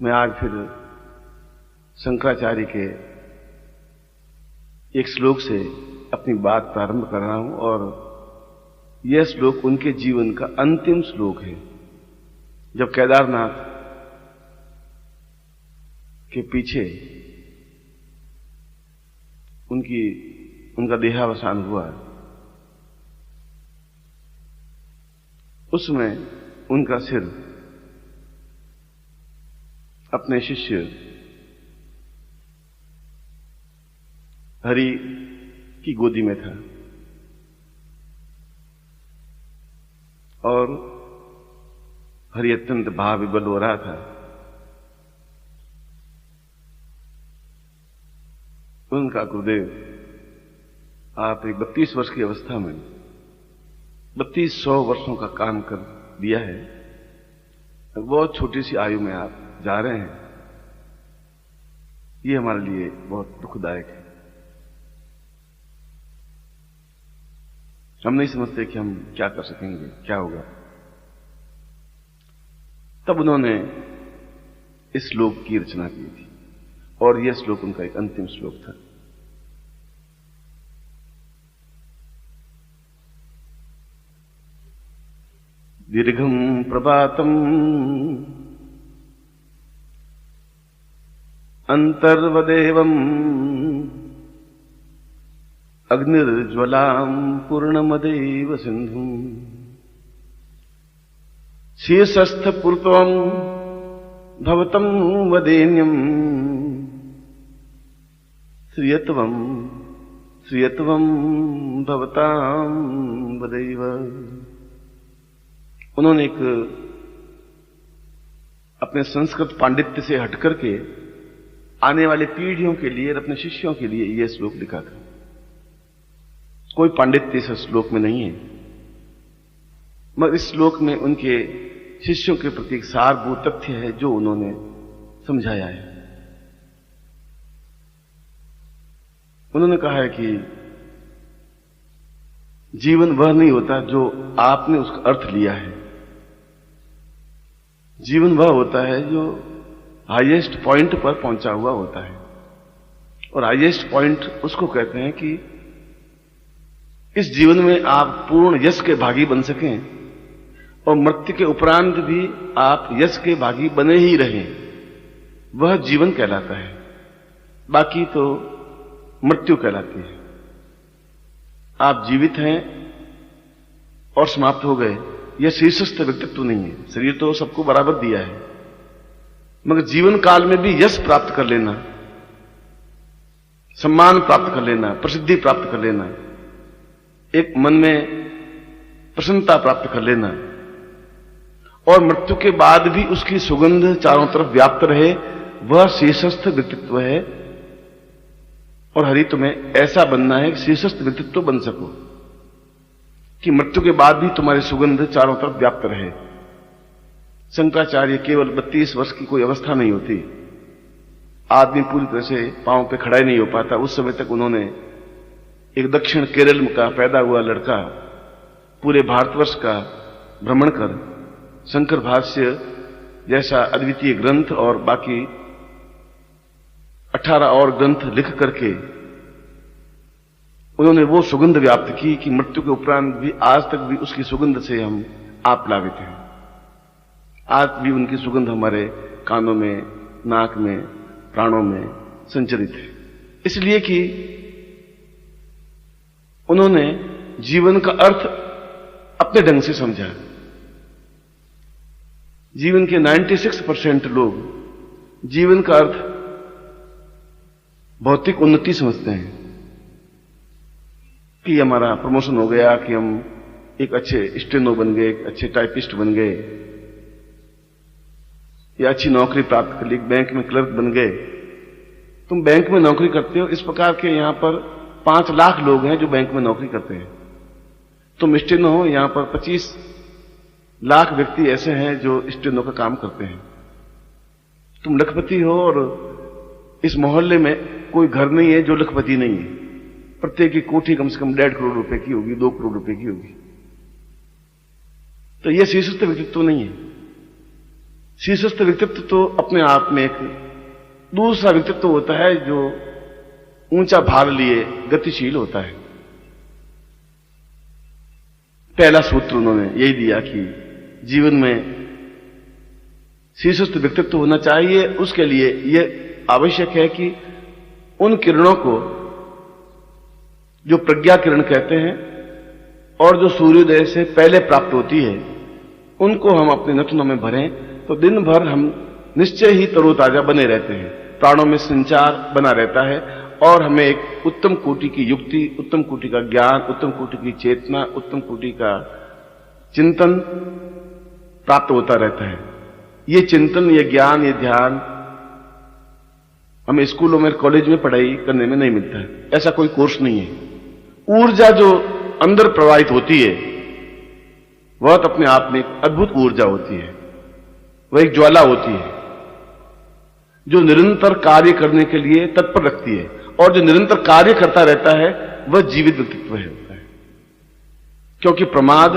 मैं आज फिर शंकराचार्य के एक श्लोक से अपनी बात प्रारंभ कर रहा हूं और यह श्लोक उनके जीवन का अंतिम श्लोक है। जब केदारनाथ के पीछे उनका देहावसान हुआ, उसमें उनका सिर अपने शिष्य हरि की गोदी में था और हरि अत्यंत भाव विवल हो रहा था। उनका गुरुदेव आप एक 32 वर्ष की अवस्था में 3200 वर्षों का काम कर दिया है। बहुत छोटी सी आयु में आप जा रहे हैं, ये हमारे लिए बहुत दुखदायक है। हम नहीं समझते कि हम क्या कर सकेंगे, क्या होगा। तब उन्होंने इस श्लोक की रचना की थी और यह श्लोक उनका एक अंतिम श्लोक था। दीर्घम प्रभातम अंतर्वदेवम अग्निर्ज्वलां पूर्णमदेव सिंधुम शीर्षस्थपूर्वं भवतं वदेन्यं श्रियत्वं भवतां वदैव। उन्होंने एक अपने संस्कृत पांडित्य से हटकर के आने वाले पीढ़ियों के लिए और अपने शिष्यों के लिए यह श्लोक लिखा था। कोई पांडित्य इस श्लोक में नहीं है, मगर इस श्लोक में उनके शिष्यों के प्रति एक सारभूत तथ्य है जो उन्होंने समझाया है। उन्होंने कहा है कि जीवन वह नहीं होता जो आपने उसका अर्थ लिया है। जीवन वह होता है जो हाईएस्ट पॉइंट पर पहुंचा हुआ होता है, और हाईएस्ट पॉइंट उसको कहते हैं कि इस जीवन में आप पूर्ण यश के भागी बन सकें और मृत्यु के उपरांत भी आप यश के भागी बने ही रहें, वह जीवन कहलाता है। बाकी तो मृत्यु कहलाती है। आप जीवित हैं और समाप्त हो गए, यह शीर्षस्थ व्यक्तित्व नहीं है। शरीर तो सबको बराबर दिया है, मगर जीवन काल में भी यश प्राप्त कर लेना, सम्मान प्राप्त कर लेना, प्रसिद्धि प्राप्त कर लेना, एक मन में प्रसन्नता प्राप्त कर लेना और मृत्यु के बाद भी उसकी सुगंध चारों तरफ व्याप्त रहे, वह शीर्षस्थ व्यक्तित्व है। और हरि तुम्हें ऐसा बनना है कि शीर्षस्थ व्यक्तित्व बन सको, कि मृत्यु के बाद भी तुम्हारी सुगंध चारों तरफ व्याप्त रहे। शंकराचार्य केवल 32 वर्ष की कोई अवस्था नहीं होती, आदमी पूरी तरह से पांव पे खड़ा ही नहीं हो पाता। उस समय तक उन्होंने एक दक्षिण केरल का पैदा हुआ लड़का पूरे भारतवर्ष का भ्रमण कर शंकर भाष्य जैसा अद्वितीय ग्रंथ और बाकी 18 और ग्रंथ लिख करके उन्होंने वो सुगंध व्याप्त की कि मृत्यु के उपरांत भी आज तक भी उसकी सुगंध से हम आप्लावित हैं। आज भी उनकी सुगंध हमारे कानों में, नाक में, प्राणों में संचरित है। इसलिए कि उन्होंने जीवन का अर्थ अपने ढंग से समझा। जीवन के 96% लोग जीवन का अर्थ भौतिक उन्नति समझते हैं, कि हमारा प्रमोशन हो गया, कि हम एक अच्छे स्टेनो बन गए, एक अच्छे टाइपिस्ट बन गए, या अच्छी नौकरी प्राप्त कर ली, बैंक में क्लर्क बन गए। तुम बैंक में नौकरी करते हो, इस प्रकार के यहां पर 5 लाख लोग हैं जो बैंक में नौकरी करते हैं। तुम स्टेनो हो, यहां पर 25 लाख व्यक्ति ऐसे हैं जो स्टेनो का काम करते हैं। तुम लखपति हो और इस मोहल्ले में कोई घर नहीं है जो लखपति नहीं है। प्रत्येक की कोठी कम से कम 1.5 करोड़ रुपए की होगी, 2 करोड़ रुपए की होगी। तो यह शीर्षस्थ व्यक्तित्व नहीं है। शीर्षस्थ व्यक्तित्व तो अपने आप में एक दूसरा व्यक्तित्व होता है जो ऊंचा भार लिए गतिशील होता है। पहला सूत्र उन्होंने यही दिया कि जीवन में शीर्षस्थ व्यक्तित्व होना चाहिए। उसके लिए यह आवश्यक है कि उन किरणों को जो प्रज्ञा किरण कहते हैं और जो सूर्योदय से पहले प्राप्त होती है, उनको हम अपने नथनों में भरें तो दिन भर हम निश्चय ही तरोताजा बने रहते हैं, प्राणों में संचार बना रहता है और हमें एक उत्तम कोटि की युक्ति, उत्तम कोटि का ज्ञान, उत्तम कोटि की चेतना, उत्तम कोटि का चिंतन प्राप्त होता रहता है। ये चिंतन, ये ज्ञान, ये ध्यान हमें स्कूलों में, कॉलेज में पढ़ाई करने में नहीं मिलता है। ऐसा कोई कोर्स नहीं है। ऊर्जा जो अंदर प्रवाहित होती है वह तो अपने आप में एक अद्भुत ऊर्जा होती है। वह एक ज्वाला होती है जो निरंतर कार्य करने के लिए तत्पर रखती है, और जो निरंतर कार्य करता रहता है वह जीवित व्यक्तित्व होता है। क्योंकि प्रमाद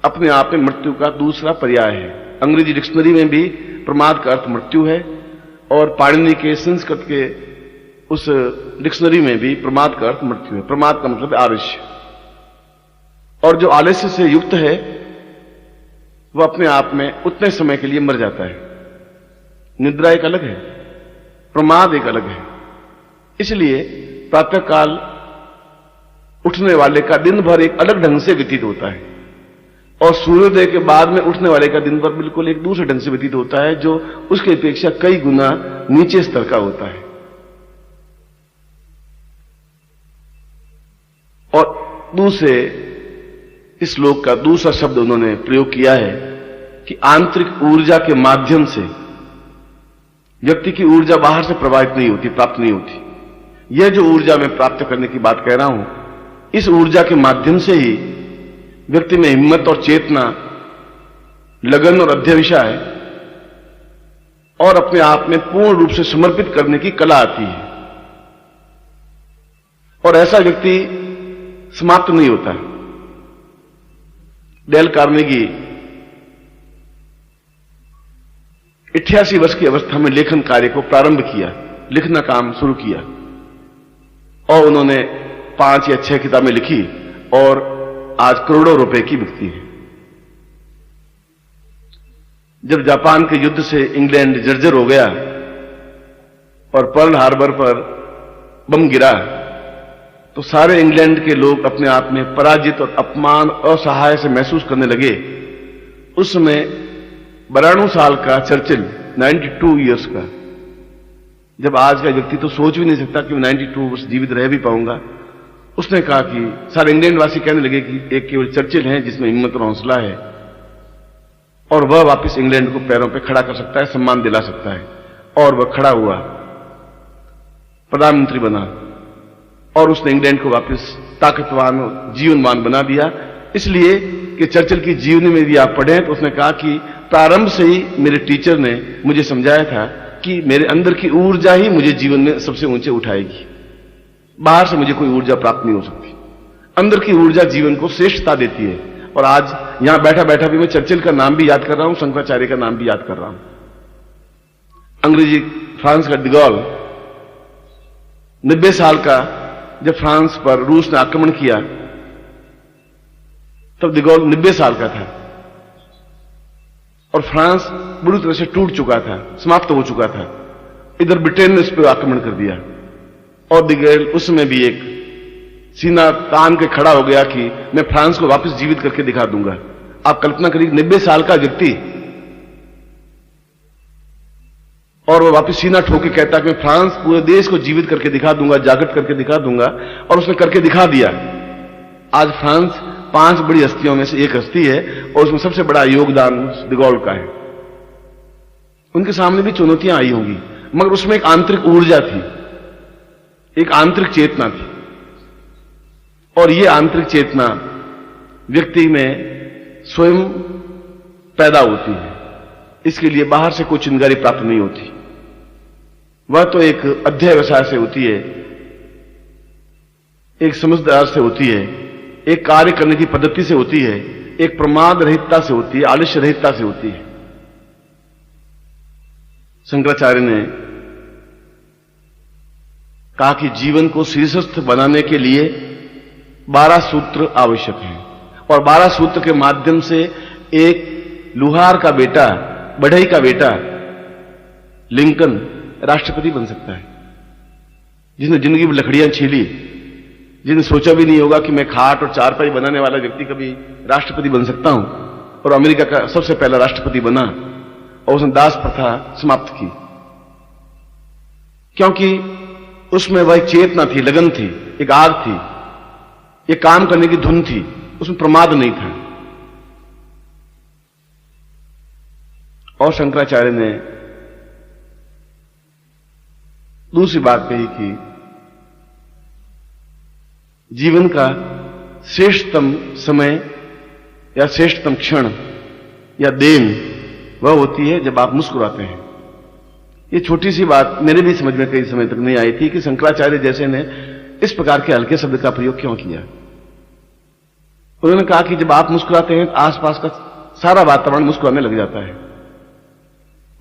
अपने आप में मृत्यु का दूसरा पर्याय है। अंग्रेजी डिक्शनरी में भी प्रमाद का अर्थ मृत्यु है, और पाणिनि के संस्कृत के उस डिक्शनरी में भी प्रमाद का अर्थ मृत्यु है। प्रमाद का मतलब आलस्य, और जो आलस्य से युक्त है वह अपने आप में उतने समय के लिए मर जाता है। निद्रा एक अलग है, प्रमाद एक अलग है। इसलिए प्रातःकाल उठने वाले का दिन भर एक अलग ढंग से व्यतीत होता है, और सूर्योदय के बाद में उठने वाले का दिन भर बिल्कुल एक दूसरे ढंग से व्यतीत होता है, जो उसकी अपेक्षा कई गुना नीचे स्तर का होता है। और दूसरे इस श्लोक का दूसरा शब्द उन्होंने प्रयोग किया है कि आंतरिक ऊर्जा के माध्यम से व्यक्ति की ऊर्जा बाहर से प्रवाहित नहीं होती, प्राप्त नहीं होती। यह जो ऊर्जा मैं प्राप्त करने की बात कह रहा हूं, इस ऊर्जा के माध्यम से ही व्यक्ति में हिम्मत और चेतना, लगन और अध्यवसाय और अपने आप में पूर्ण रूप से समर्पित करने की कला आती है। और ऐसा व्यक्ति समाप्त नहीं होता। डेल कार्नेगी 88 वर्ष की अवस्था में लेखन कार्य को प्रारंभ किया, लिखना काम शुरू किया, और उन्होंने 5 या 6 किताबें लिखी और आज करोड़ों रुपए की बिकती है। जब जापान के युद्ध से इंग्लैंड जर्जर हो गया और पर्ल हार्बर पर बम गिरा, तो सारे इंग्लैंड के लोग अपने आप में पराजित और अपमान, असहाय से महसूस करने लगे। उस समय 92 साल का चर्चिल, 92 इयर्स का, जब आज का व्यक्ति तो सोच भी नहीं सकता कि मैं 92 वर्ष जीवित रह भी पाऊंगा, उसने कहा कि सारे इंग्लैंड वासी कहने लगे कि एक केवल चर्चिल है जिसमें हिम्मत और हौसला है, और वह वापस इंग्लैंड को पैरों पे खड़ा कर सकता है, सम्मान दिला सकता है। और वह खड़ा हुआ, प्रधानमंत्री बना, और उसने इंग्लैंड को वापस ताकतवान और जीवनवान बना दिया। इसलिए कि चर्चिल की जीवनी में भी आप पढ़ें तो उसने कहा कि प्रारंभ से ही मेरे टीचर ने मुझे समझाया था कि मेरे अंदर की ऊर्जा ही मुझे जीवन में सबसे ऊंचे उठाएगी, बाहर से मुझे कोई ऊर्जा प्राप्त नहीं हो सकती। अंदर की ऊर्जा जीवन को श्रेष्ठता देती है। और आज यहां बैठा बैठा भी मैं चर्चिल का नाम भी याद कर रहा हूं, शंकराचार्य का नाम भी याद कर रहा हूं। अंग्रेजी फ्रांस का डिगॉल 90 साल का जब फ्रांस पर रूस ने आक्रमण किया, तब डिगॉल 90 साल का था और फ्रांस बुरी तरह से टूट चुका था, समाप्त हो चुका था। इधर ब्रिटेन ने उस पर आक्रमण कर दिया और डिगॉल उसमें भी एक सीना तान के खड़ा हो गया कि मैं फ्रांस को वापस जीवित करके दिखा दूंगा। आप कल्पना करिए, 90 साल का व्यक्ति, और वो वापस सीना ठोक के कहता कि मैं फ्रांस पूरे देश को जीवित करके दिखा दूंगा, जागृत करके दिखा दूंगा, और उसने करके दिखा दिया। आज फ्रांस 5 बड़ी हस्तियों में से एक हस्ती है और उसमें सबसे बड़ा योगदान डिगॉल का है। उनके सामने भी चुनौतियां आई होंगी, मगर उसमें एक आंतरिक ऊर्जा थी, एक आंतरिक चेतना थी, और यह आंतरिक चेतना व्यक्ति में स्वयं पैदा होती है। इसके लिए बाहर से कोई चिंगारी प्राप्त नहीं होती, वह तो एक अध्यवसाय से होती है, एक समझदार से होती है, एक कार्य करने की पद्धति से होती है, एक प्रमाद रहितता से होती है, आलस्य रहितता से होती है। शंकराचार्य ने कहा कि जीवन को शीर्षस्थ बनाने के लिए 12 सूत्र आवश्यक हैं और 12 सूत्र के माध्यम से एक लुहार का बेटा, बढ़ई का बेटा लिंकन राष्ट्रपति बन सकता है, जिसने जिंदगी में लकड़ियां छीली, जिसने सोचा भी नहीं होगा कि मैं खाट और चारपाई बनाने वाला व्यक्ति कभी राष्ट्रपति बन सकता हूं, और अमेरिका का सबसे पहला राष्ट्रपति बना और उसने दास प्रथा समाप्त की, क्योंकि उसमें वह एक चेतना थी, लगन थी, एक आग थी, एक काम करने की धुन थी, उसमें प्रमाद नहीं था। और शंकराचार्य ने दूसरी बात कही कि जीवन का श्रेष्ठतम समय या श्रेष्ठतम क्षण या देन वह होती है जब आप मुस्कुराते हैं। ये छोटी सी बात मेरे भी समझ में कई समय तक नहीं आई थी कि शंकराचार्य जैसे ने इस प्रकार के हल्के शब्द का प्रयोग क्यों किया। उन्होंने कहा कि जब आप मुस्कुराते हैं तो आसपास का सारा वातावरण मुस्कुराने लग जाता है,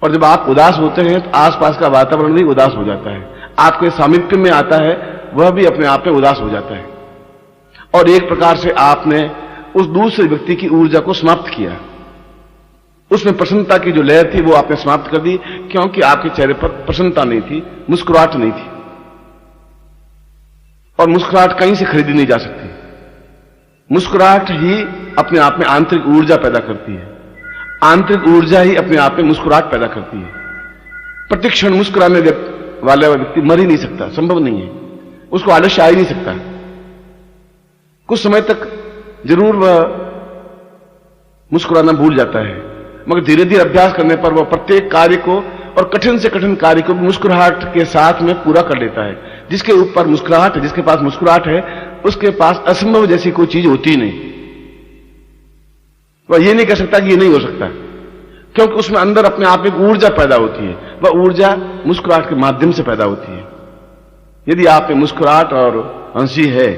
और जब आप उदास होते हैं तो आसपास का वातावरण भी उदास हो जाता है, आपके सामीप्य में आता है वह भी अपने आप में उदास हो जाता है, और एक प्रकार से आपने उस दूसरे व्यक्ति की ऊर्जा को समाप्त किया। उसमें प्रसन्नता की जो लहर थी वो आपने समाप्त कर दी, क्योंकि आपके चेहरे पर प्रसन्नता नहीं थी, मुस्कुराहट नहीं थी, और मुस्कुराहट कहीं से खरीदी नहीं जा सकती। मुस्कुराहट ही अपने आप में आंतरिक ऊर्जा पैदा करती है, आंतरिक ऊर्जा ही अपने आप में मुस्कुराहट पैदा करती है। प्रतिक्षण मुस्कुराने वाला व्यक्ति मर ही नहीं सकता, संभव नहीं है, उसको आलस्य आ ही नहीं सकता। कुछ समय तक जरूर वह मुस्कुराना भूल जाता है, मगर धीरे धीरे अभ्यास करने पर वह प्रत्येक कार्य को और कठिन से कठिन कार्य को मुस्कुराहट के साथ में पूरा कर लेता है। जिसके ऊपर मुस्कुराहट है, जिसके पास मुस्कुराहट है, उसके पास असंभव जैसी कोई चीज होती ही नहीं। वह यह नहीं कह सकता कि यह नहीं हो सकता, क्योंकि उसमें अंदर अपने आप एक ऊर्जा पैदा होती है, वह ऊर्जा मुस्कुराहट के माध्यम से पैदा होती है। यदि आप में मुस्कुराहट और हंसी है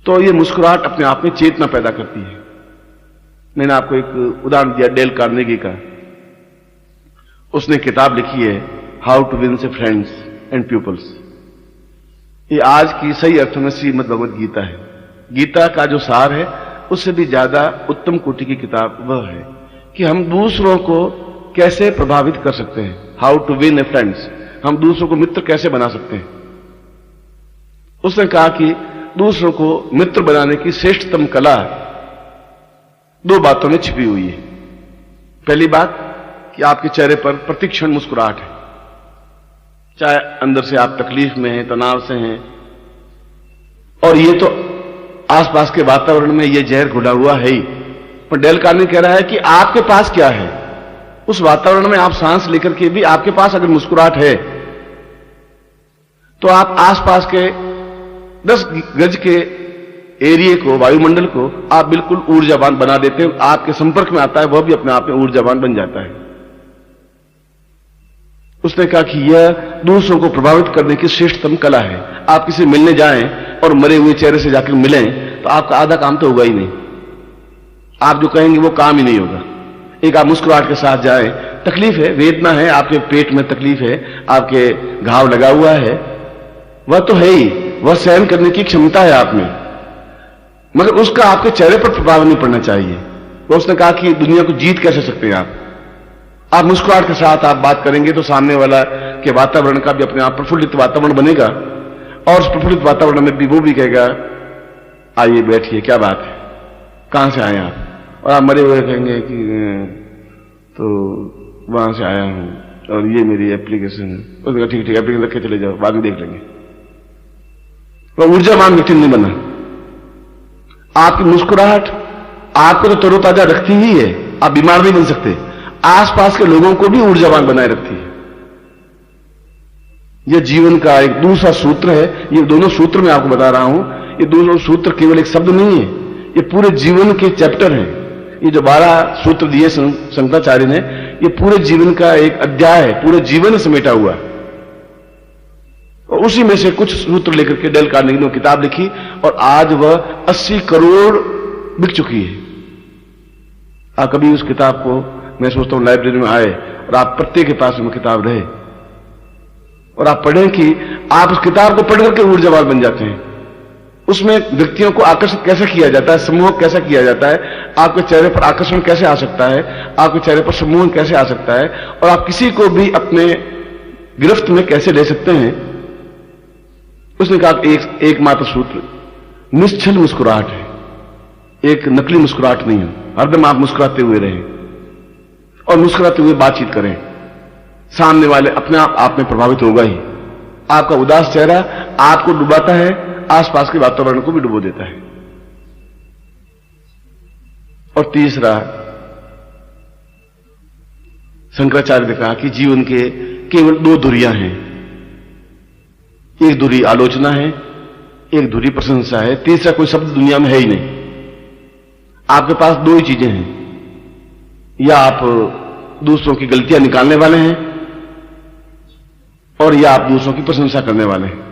तो यह मुस्कुराहट अपने आप में चेतना पैदा करती है। मैंने आपको एक उदाहरण दिया डेल कार्नेगी का। उसने किताब लिखी है हाउ टू विन से फ्रेंड्स एंड पीपल्स। ये आज की सही अर्थ में श्रीमद् भगवद गीता है। गीता का जो सार है उससे भी ज्यादा उत्तम कोटि की किताब वह है कि हम दूसरों को कैसे प्रभावित कर सकते हैं, how to win a friends, हम दूसरों को मित्र कैसे बना सकते हैं। उसने कहा कि दूसरों को मित्र बनाने की श्रेष्ठतम कला 2 बातों में छिपी हुई है। पहली बात कि आपके चेहरे पर प्रतिक्षण मुस्कुराहट है, चाहे अंदर से आप तकलीफ में हैं, तनाव से हैं, और ये तो आसपास के वातावरण में ये जहर घुला हुआ है ही। पर डेल कार्नेगी कह रहा है कि आपके पास क्या है, उस वातावरण में आप सांस लेकर के भी आपके पास अगर मुस्कुराहट है तो आप आसपास के 10 गज के एरिया को, वायुमंडल को आप बिल्कुल ऊर्जावान बना देते हैं। आपके संपर्क में आता है वह भी अपने आप में ऊर्जावान बन जाता है। उसने कहा कि यह दूसरों को प्रभावित करने की श्रेष्ठतम कला है। आप किसी मिलने जाएं और मरे हुए चेहरे से जाकर मिलें तो आपका आधा काम तो होगा ही नहीं, आप जो कहेंगे वो काम ही नहीं होगा। एक आप मुस्कुराहट के साथ जाएं, तकलीफ है, वेदना है, आपके पेट में तकलीफ है, आपके घाव लगा हुआ है, वह तो है ही, वह सहन करने की क्षमता है आप में, मगर उसका आपके चेहरे पर प्रभाव नहीं पड़ना चाहिए। वो उसने कहा कि दुनिया को जीत कैसे सकते हैं आप मुस्कुराहट के साथ आप बात करेंगे तो सामने वाला के वातावरण का भी अपने आप प्रफुल्लित वातावरण बनेगा, और उस प्रफुल्लित वातावरण में भी वो भी कहेगा आइए बैठिए, क्या बात है, कहां से आए आप, और आप मरे हुए कहेंगे कि तो वहां से आया हूं और ये मेरी एप्लीकेशन है। उसने कहा ठीक ठीक एप्लीकेशन रख के चले जाओ, बाद में देख लेंगे। वह ऊर्जावान व्यक्ति नहीं बना। आपकी मुस्कुराहट आपको तो तरोताजा रखती ही है, आप बीमार नहीं बन सकते, आसपास के लोगों को भी ऊर्जावान बनाए रखती है। यह जीवन का एक दूसरा सूत्र है। ये दोनों सूत्र मैं आपको बता रहा हूं, ये दोनों सूत्र केवल एक शब्द नहीं है, ये पूरे जीवन के चैप्टर हैं। ये जो 12 सूत्र दिए शंकराचार्य ने, ये पूरे जीवन का एक अध्याय है, पूरे जीवन समेटा हुआ। और उसी में से कुछ सूत्र लेकर के डेल कार्नेगी ने किताब लिखी, और आज वह 80 करोड़ बिक चुकी है। कभी उस किताब को मैं सोचता हूं लाइब्रेरी में आए और आप प्रत्येक के पास में किताब रहे और आप पढ़ें कि आप उस किताब को पढ़ करके ऊर्जावान बन जाते हैं। उसमें व्यक्तियों को आकर्षित कैसे किया जाता है, समूह कैसे किया जाता है, आपके चेहरे पर आकर्षण कैसे आ सकता है, आपके चेहरे पर समूह कैसे आ सकता है, और आप किसी को भी अपने गिरफ्त में कैसे ले सकते हैं। उसने कहा एकमात्र सूत्र निश्चल मुस्कुराहट है, एक नकली मुस्कुराहट नहीं है। हरदम आप मुस्कुराते हुए रहें और मुस्कुराते हुए बातचीत करें। सामने वाले अपने आप में प्रभावित होगा ही। आपका उदास चेहरा आपको डुबाता है, आसपास के वातावरण को भी डुबो देता है। और तीसरा, शंकराचार्य ने कहा कि जीवन के केवल दो धुरियां हैं, एक धुरी आलोचना है, एक धुरी प्रशंसा है, तीसरा कोई शब्द दुनिया में है ही नहीं। आपके पास दो ही चीजें हैं, या आप दूसरों की गलतियां निकालने वाले हैं और या आप दूसरों की प्रशंसा करने वाले हैं।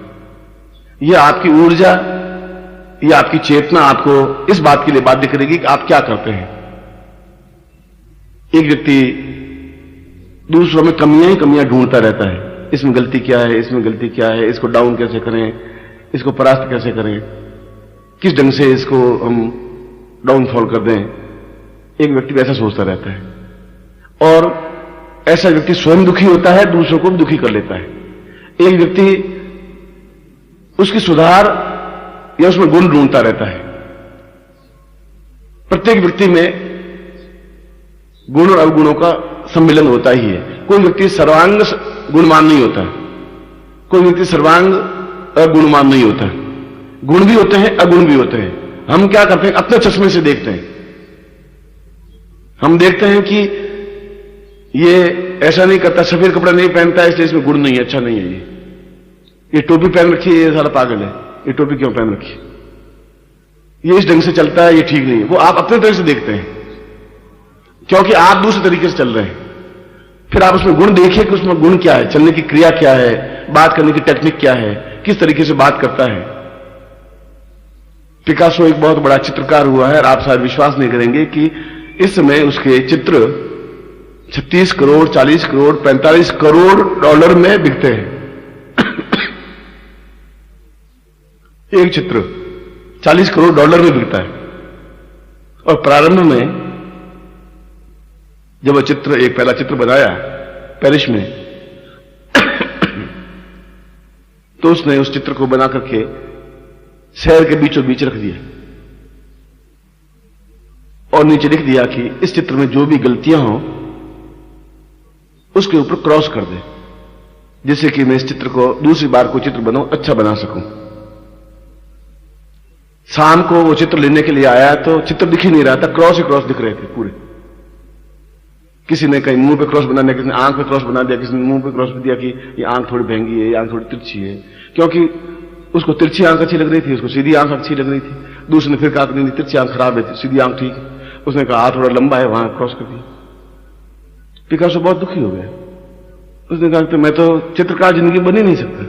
यह आपकी ऊर्जा या आपकी चेतना आपको इस बात के लिए बाध्य करेगी कि आप क्या करते हैं। एक व्यक्ति दूसरों में कमियां ही कमियां ढूंढता रहता है, इसमें गलती क्या है, इसमें गलती क्या है, इसको डाउन कैसे करें, इसको परास्त कैसे करें, किस ढंग से इसको हम डाउनफॉल कर दें। एक व्यक्ति वैसा सोचता रहता है और ऐसा व्यक्ति स्वयं दुखी होता है, दूसरों को भी दुखी कर लेता है। एक व्यक्ति उसकी सुधार या उसमें गुण ढूंढता रहता है। प्रत्येक व्यक्ति में गुण और अवगुणों का सम्मिलन होता ही है। कोई व्यक्ति सर्वांग गुणवान नहीं होता, कोई व्यक्ति सर्वांग अगुणवान नहीं होता। गुण भी होते हैं, अगुण भी होते हैं। हम क्या करते हैं, अपने चश्मे से देखते हैं। हम देखते हैं कि ये ऐसा नहीं करता, सफेद कपड़ा नहीं पहनता, इसलिए इसमें गुण नहीं है, अच्छा नहीं है। ये टोपी पहन रखी है, ये सारा पागल है, ये टोपी क्यों पहन रखी, ये इस ढंग से चलता है, ये ठीक नहीं है। वो आप अपने तरह से देखते हैं क्योंकि आप दूसरे तरीके से चल रहे हैं। फिर आप उसमें गुण देखिए कि उसमें गुण क्या है, चलने की क्रिया क्या है, बात करने की टेक्निक क्या है, किस तरीके से बात करता है। पिकासो एक बहुत बड़ा चित्रकार हुआ है और आप शायद विश्वास नहीं करेंगे कि इस समय उसके चित्र 36 करोड़, 40 करोड़, 45 करोड़ डॉलर में बिकते हैं। एक चित्र 40 करोड़ डॉलर में बिकता है। और प्रारंभ में जब वह चित्र, एक पहला चित्र बनाया पेरिस में, तो उसने उस चित्र को बना करके शहर के बीचों बीच रख दिया और नीचे लिख दिया कि इस चित्र में जो भी गलतियां हो उसके ऊपर क्रॉस कर दे, जिससे कि मैं इस चित्र को दूसरी बार कोई चित्र बनाऊं, अच्छा बना सकूं। शाम को वो चित्र लेने के लिए आया तो चित्र दिख ही नहीं रहा था, क्रॉस ही क्रॉस दिख रहे थे पूरे। किसी ने कहीं मुंह पे क्रॉस बना दिया, किसी ने आंख पे क्रॉस बना दिया, किसी ने मुंह पे क्रॉस दिया कि ये आंख थोड़ी महंगी है, ये आंख थोड़ी तिरछी है, क्योंकि उसको तिरछी आंख अच्छी लग रही थी, उसको सीधी आंख अच्छी लग रही थी। दूसरे ने फिर कहा कि नहीं, तिरछी आंख खराब है, सीधी आंख ठीक है। उसने कहा हाथ थोड़ा लंबा है, वहां क्रॉस कर दिया। पिकासो बहुत दुखी हो गया। उसने कहा कि मैं तो चित्रकार जिंदगी बन ही नहीं सकता।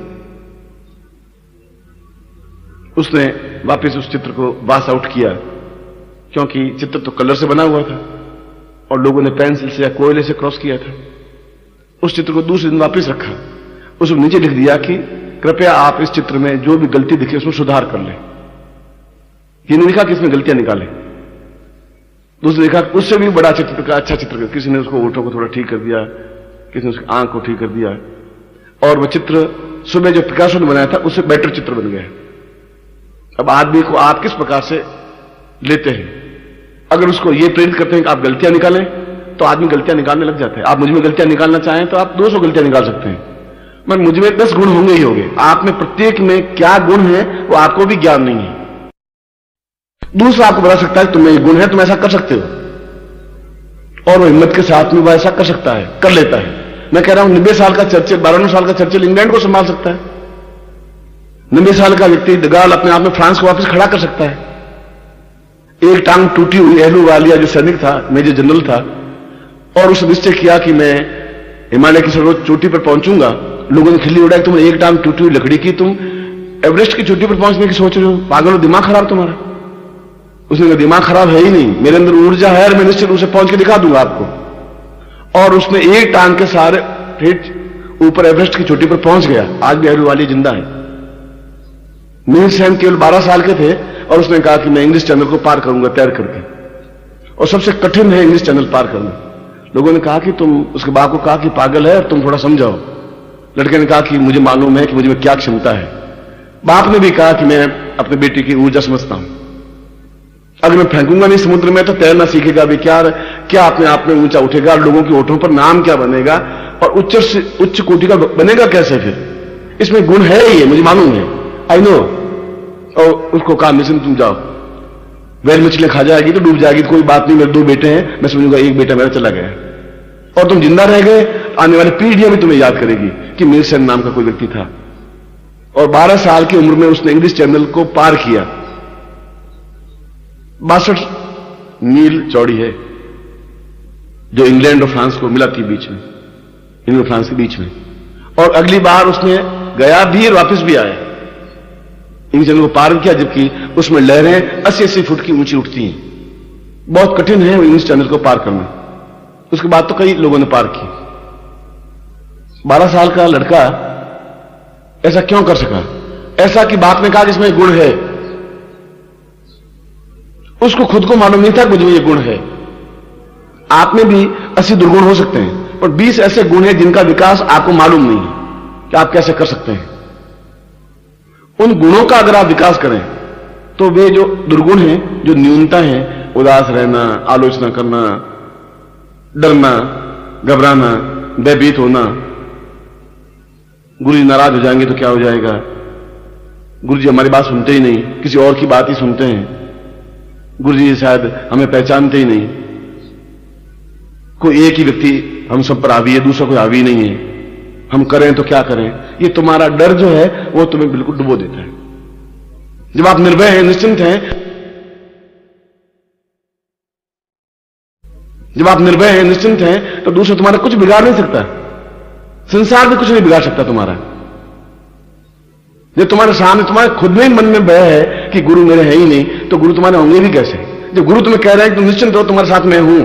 उसने वापस उस चित्र को वाश आउट किया, क्योंकि चित्र तो कलर से बना हुआ था और लोगों ने पेंसिल से या कोयले से क्रॉस किया था। उस चित्र को दूसरे दिन वापस रखा, उसमें नीचे लिख दिया कि कृपया आप इस चित्र में जो भी गलती दिखे उसमें सुधार कर लें। ये नहीं लिखा कि इसमें गलतियां निकालें। दूसरे लिखा उससे भी बड़ा चित्र का अच्छा चित्र, किसी ने उसको होठों को थोड़ा ठीक कर दिया, किसी ने उसकी आंख को ठीक कर दिया, और वह चित्र सुबह जो पिकासो ने बनाया था उससे बेटर चित्र बन गया। अब आदमी को आप किस प्रकार से लेते हैं, अगर उसको ये प्रेरित करते हैं कि आप गलतियां निकालें तो आदमी गलतियां निकालने लग जाते हैं। आप मुझ में गलतियां निकालना चाहें तो आप 200 गलतियां निकाल सकते हैं, मगर मुझ में 10 गुण होंगे ही होंगे। आप में प्रत्येक में क्या गुण है वो आपको भी ज्ञान नहीं है। दूसरा आपको बता सकता है तुम्हें ये गुण है, तुम ऐसा कर सकते हो, और वो हिम्मत के साथ में वो ऐसा कर सकता है, कर लेता है। मैं कह रहा हूं 90 साल का चर्चिल, 92 साल का चर्चिल इंग्लैंड को संभाल सकता है। 90 साल का व्यक्ति डगाल अपने आप में फ्रांस को वापस खड़ा कर सकता है। एक टांग टूटी हुई एहलूवालिया जो सैनिक था, मेजर जनरल था, और उसने निश्चय किया कि मैं हिमालय की सर्वोच्च चोटी पर पहुंचूंगा। लोगों ने खिल्ली उड़ाई, तुम एक टांग टूटी हुई लकड़ी की, तुम एवरेस्ट की चोटी पर पहुंचने की सोच रहे हो, पागल हो, दिमाग खराब तुम्हारा। उसने कहा दिमाग खराब है ही नहीं, मेरे अंदर ऊर्जा है और मैं निश्चित रूप से पहुंच के दिखा दूंगा आपको। और उसने एक टांग के सहारे ठेठ ऊपर एवरेस्ट की चोटी पर पहुंच गया। आज भी अहलूवालिया जिंदा है। मीर सेन केवल 12 साल के थे और उसने कहा कि मैं इंग्लिश चैनल को पार करूंगा तैर करके, और सबसे कठिन है इंग्लिश चैनल पार करना। लोगों ने कहा कि तुम, उसके बाप को कहा कि पागल है और तुम थोड़ा समझाओ। लड़के ने कहा कि मुझे मालूम है कि मुझे में क्या क्षमता है। बाप ने भी कहा कि मैं अपने बेटे की ऊर्जा समझता हूं, अगर मैं फेंकूंगा नहीं समुद्र में तो तैरना सीखेगा भी क्या अपने आप में ऊंचा उठेगा, लोगों के होठों पर नाम क्या बनेगा और उच्च कोटि का बनेगा कैसे। फिर इसमें गुण है ही, मुझे मालूम है, आई नो। और उसको कहा मिशन तुम जाओ, वेल मछलियां खा जाएगी तो डूब जाएगी, कोई बात नहीं, मेरे 2 बेटे हैं, मैं समझूंगा एक बेटा मेरा चला गया और तुम जिंदा रह गए, आने वाली पीढ़ियां भी तुम्हें याद करेगी कि मीर सेन नाम का कोई व्यक्ति था। और 12 साल की उम्र में उसने इंग्लिश चैनल को पार किया। 62 मील चौड़ी है, जो इंग्लैंड और फ्रांस को मिला थी बीच में, इंग्लैंड और फ्रांस के बीच में। और अगली बार उसने गया भी और वापस भी आया, इंग्लिश चैनल को पार किया, जबकि उसमें लहरें 80-80 फुट की ऊंची उठती हैं। बहुत कठिन है इंग्लिश चैनल को पार करना। उसके बाद तो कई लोगों ने पार की। 12 साल का लड़का ऐसा क्यों कर सका? ऐसा कि बाप ने कहा कि इसमें गुण है। उसको खुद को मालूम नहीं था मुझे ये गुण है। आप में भी 80 दुर्गुण हो सकते हैं, पर 20 ऐसे गुण हैं जिनका विकास आपको मालूम नहीं है कि आप कैसे कर सकते हैं। उन गुणों का अगर आप विकास करें तो वे जो दुर्गुण हैं, जो न्यूनता है, उदास रहना, आलोचना करना, डरना, घबराना, भयभीत होना, गुरुजी नाराज हो जाएंगे तो क्या हो जाएगा, गुरुजी हमारी बात सुनते ही नहीं, किसी और की बात ही सुनते हैं, गुरुजी शायद हमें पहचानते ही नहीं, कोई एक ही व्यक्ति हम सब पर हावी है, दूसरा कोई हावी नहीं है, हम करें तो क्या करें। ये तुम्हारा डर जो है वो तुम्हें बिल्कुल डुबो देता है। जब आप निर्भय हैं, निश्चिंत हैं, जब आप निर्भय हैं, निश्चिंत हैं, तो दूसरा तुम्हारा कुछ बिगाड़ नहीं सकता। संसार में कुछ नहीं बिगाड़ सकता तुम्हारा। जब तुम्हारे सामने, तुम्हारे खुद में मन में भय है कि गुरु मेरे है ही नहीं, तो गुरु तुम्हारे होंगे भी कैसे? जब गुरु तुम्हें कह रहे हैं कि तुम निश्चिंत रहो, तुम्हारे साथ मैं हूं,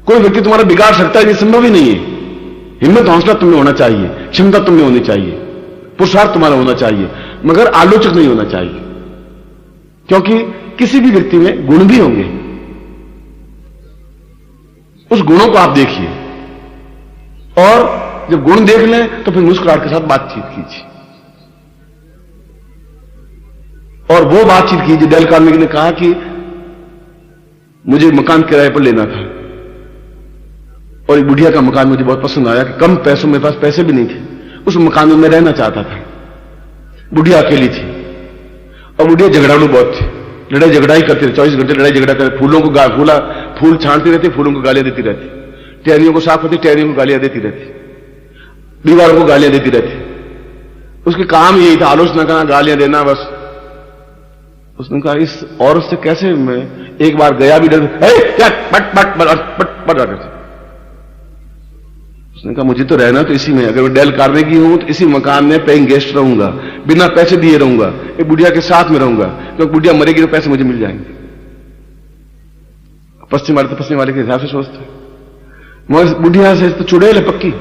कोई व्यक्ति तुम्हारा बिगाड़ सकता है, ये संभव ही नहीं है। हिम्मत, हौसला तुम्हें होना चाहिए, क्षमता तुम्हें होनी चाहिए, पुरुषार्थ तुम्हारा होना चाहिए, मगर आलोचक नहीं होना चाहिए, क्योंकि किसी भी व्यक्ति में गुण भी होंगे। उस गुणों को आप देखिए और जब गुण देख लें तो फिर मुस्कुराहट के साथ बातचीत कीजिए। और वो बातचीत कीजिए। डेल कार्नेगी ने कहा कि मुझे मकान किराए पर लेना था और एक बुढ़िया का मकान मुझे बहुत पसंद आया कि कम पैसों, मेरे पास पैसे भी नहीं थे, उस मकान में मैं रहना चाहता था। बुढ़िया अकेली थी और बुढ़िया झगड़ालू बहुत थी, लड़ाई झगड़ा ही करती थी, 24 घंटे लड़ाई झगड़ा करते, फूलों को फूल छांटती रहती, फूलों को गालियां देती रहती, टहनियों को साफ करती, टहनियों को गालियां देती रहती, दीवारों को गालियां देती रहती। उसके काम यही था, आलोचना करना, गालियां देना, बस। उसने कहा इस औरत से कैसे, मैं एक बार गया भी, डर उसने कहा मुझे तो रहना तो इसी में, अगर मैं डेल कार्नेगी हूं तो इसी मकान में पेइंग गेस्ट रहूंगा, बिना पैसे दिए रहूंगा, एक बुढ़िया के साथ में रहूंगा, क्योंकि बुढ़िया मरेगी तो पैसे मुझे मिल जाएंगे। पश्चिम वाले तो पश्चिम वाले के हिसाब से सोचते हैं, मगर बुढ़िया से तो चुड़ैल है पक्की।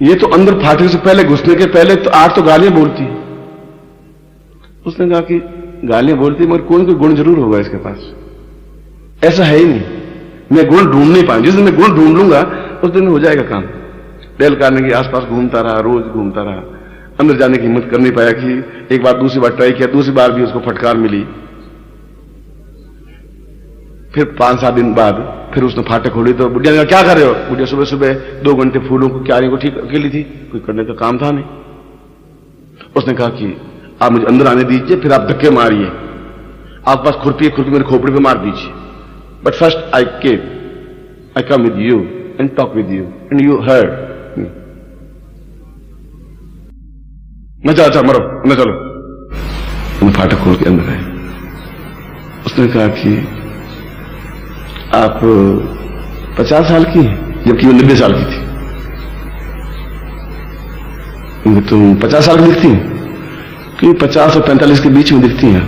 ये तो अंदर फाटक से पहले, घुसने के पहले तो 8 तो गालियां बोलती है। उसने कहा कि गालियां बोलती मगर कोई कोई गुण जरूर होगा इसके पास, ऐसा है ही नहीं, मैं गुण ढूंढ नहीं पाऊंगा। जिस दिन मैं गुण ढूंढ लूंगा उस दिन हो जाएगा काम। डेल कार्नेगी आसपास घूमता रहा, रोज घूमता रहा, अंदर जाने की हिम्मत कर नहीं पाया कि एक बार, दूसरी बार ट्राई किया, दूसरी बार भी उसको फटकार मिली। फिर 5-7 दिन बाद फिर उसने फाटक खोली तो बुढ़िया ने क्या कर रहे हो? बुढ़िया सुबह सुबह 2 घंटे फूलों को, क्यारियों को ठीक अकेली थी, कोई करने का काम था नहीं। उसने कहा कि आप मुझे अंदर आने दीजिए, फिर आप धक्के मारिए, आप पास खुरपी है, खुरपी मेरे खोपड़ी पे मार दीजिए, but first I come with you and talk with you and you heard me. न चलो, अच्छा मरो, न चलो। उन्हें फाटक खोल के अंदर आए। उसने कहा कि आप 50 साल की हैं, जबकि वो 90 साल की थी। तुम 50 साल की दिखती हैं, क्योंकि 50 और 45 के बीच में दिखती हैं।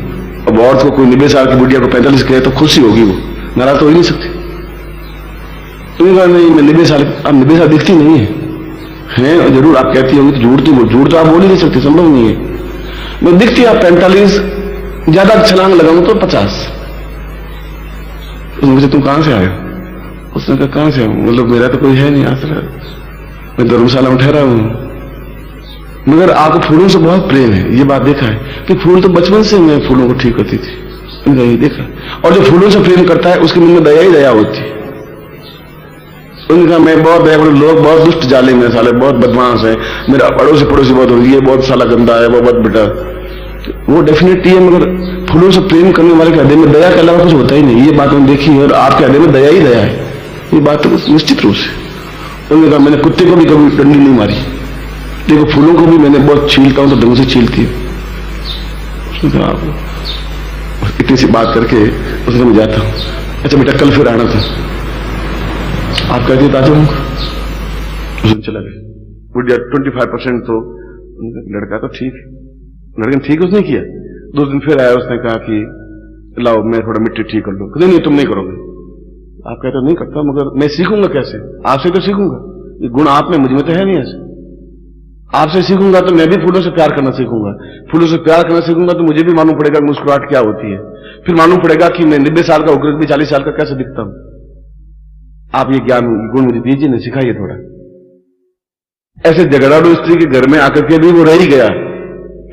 अब औरत को कोई 90 साल की बुढ़िया को 45 कहे तो खुशी होगी, वो नाराज तो हो ही नहीं सकती। उन्होंने कहा नहीं मैं 90 साल, आप 90 साल दिखती नहीं है जरूर आप कहती होंगी तो झूठ तो आप बोल ही नहीं सकते, संभव नहीं है। मैं दिखती आप 45, ज्यादा छलांग लगाऊं तो 50। मुझे तुम कहां से आए? उसने कहा कहां से आऊं, मतलब मेरा तो कोई है नहीं आसरा, मैं धर्मशाला में ठहरा हूं, मगर आपको फूलों से बहुत प्रेम है। ये बात देखा है कि फूल तो बचपन से मैं फूलों को ठीक करती थी, उनका ये देखा। और जो फूलों से प्रेम करता है उसके मन में दया ही दया होती है। उनका मैं बहुत दया, लोग बहुत दुष्ट जाले में साले, बहुत बदमाश है, मेरा पड़ोसी बहुत हो गई है, बहुत साला गंदा है, वो बहुत बेटा, वो डेफिनेटली है। मगर फूलों से प्रेम करने वाले के हृदय में दया के अलावा कुछ होता ही नहीं। ये बात मैंने देखी है और आपके हृदय में दया ही दया है, ये बात तो निश्चित रूप से। उन्होंने कहा मैंने कुत्ते को भी कभी डंडी नहीं मारी, देखो फूलों को भी मैंने बहुत छीलता हूं तो ढंग से छीलती है। उसने कहा इतनी सी बात करके उसने मैं जाता हूं, अच्छा बेटा कल फिर आना था, आप कहते आ जाऊंगा। उसने चला गया। 25% तो लड़का तो ठीक है, लड़के ने ठीक उसने किया। 2 दिन फिर आया, उसने कहा कि लाओ मैं थोड़ा मिट्टी ठीक कर लूं। नहीं तुम नहीं करोगे। आप कहते नहीं करता, मगर मैं सीखूंगा कैसे? आपसे तो सीखूंगा, ये गुण आप में, मुझ में तो है नहीं ऐसे। आपसे सीखूंगा तो मैं भी फूलों से प्यार करना सीखूंगा, फूलों से प्यार करना सीखूंगा तो मुझे भी मालूम पड़ेगा मुस्कुराहट क्या होती है, फिर मालूम पड़ेगा कि मैं 90 साल का होकर भी 40 साल का कैसे दिखता हूं। आप ये ज्ञान गुण मुझे दीजिए ना, सिखाइए थोड़ा। ऐसे झगड़ालू स्त्री के घर में आकर के भी वो रह ही गया।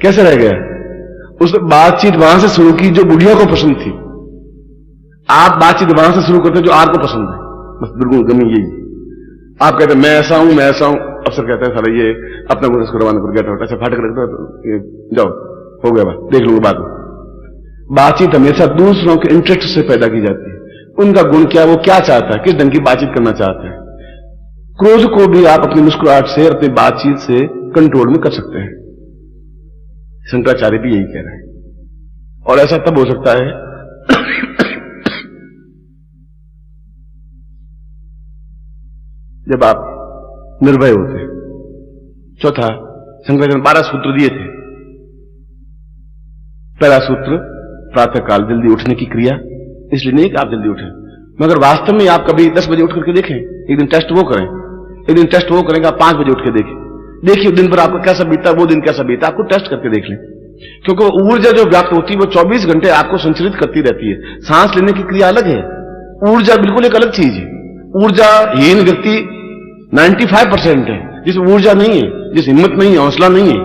कैसे रह गया? उसने बातचीत वहां से शुरू की जो बुढ़िया को पसंद थी। आप बातचीत वहां से शुरू करते जो आपको पसंद है, बस बिल्कुल गमी यही। आप कहते मैं ऐसा हूं, मैं ऐसा हूं, अफसर कहता है साला ये अपना गुण इसको रवाना कर गया, ऐसा फाटक रखता है, जाओ हो गया बात, देख लूंगा बाद में। बातचीत हमेशा दूसरों के इंटरेस्ट से पैदा की जाती है। उनका गुण क्या, वो क्या चाहता है, किस ढंग की बातचीत करना चाहता है। क्रोध को भी आप अपनी मुस्कुराहट से, अपनी बातचीत से कंट्रोल में कर सकते हैं। शंकराचार्य भी यही कह रहे हैं। और ऐसा तब हो सकता है जब आप निर्भय होते। चौथा, शंकराचार्य ने 12 सूत्र दिए थे। पहला सूत्र प्रातःकाल जल्दी उठने की क्रिया, इसलिए नहीं कि आप जल्दी उठें, मगर वास्तव में आप कभी 10 बजे उठ करके देखें। एक दिन टेस्ट वो करें, एक दिन टेस्ट वो करेंगे, आप 5 बजे उठ के देखें, देखिए दिन पर आपका कैसा बीता, वो दिन कैसा बीता, आपको टेस्ट करके देख लें। क्योंकि वो ऊर्जा जो व्याप्त होती है वो 24 घंटे आपको संचरित करती रहती है। सांस लेने की क्रिया अलग है, ऊर्जा बिल्कुल एक अलग चीज है। ऊर्जाहीन व्यक्ति 95% है, जिसमें ऊर्जा नहीं है, जिस हिम्मत नहीं है, हौसला नहीं है,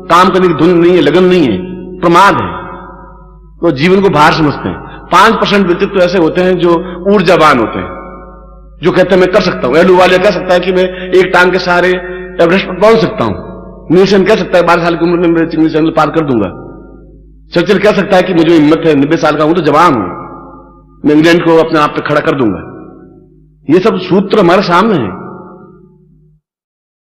काम करने की धुन नहीं है, लगन नहीं है, प्रमाद है, तो जीवन को भार समझते हैं। 5% व्यक्तित्व तो ऐसे होते हैं जो ऊर्जावान होते हैं, जो कहते हैं मैं कर सकता हूं। एलू वाले कह सकता है कि मैं एक टांग के सहारे एवरेस्ट पर पहुंच सकता हूं। नीलसन कह सकता है 12 साल की उम्र में मैं चिंगली चैनल पार कर दूंगा। सचिन कह सकता है कि मुझे हिम्मत है, 90 साल का हूं तो जवान हूं, मैं इंग्लैंड को अपने आप पे खड़ा कर दूंगा। ये सब सूत्र हमारे सामने है।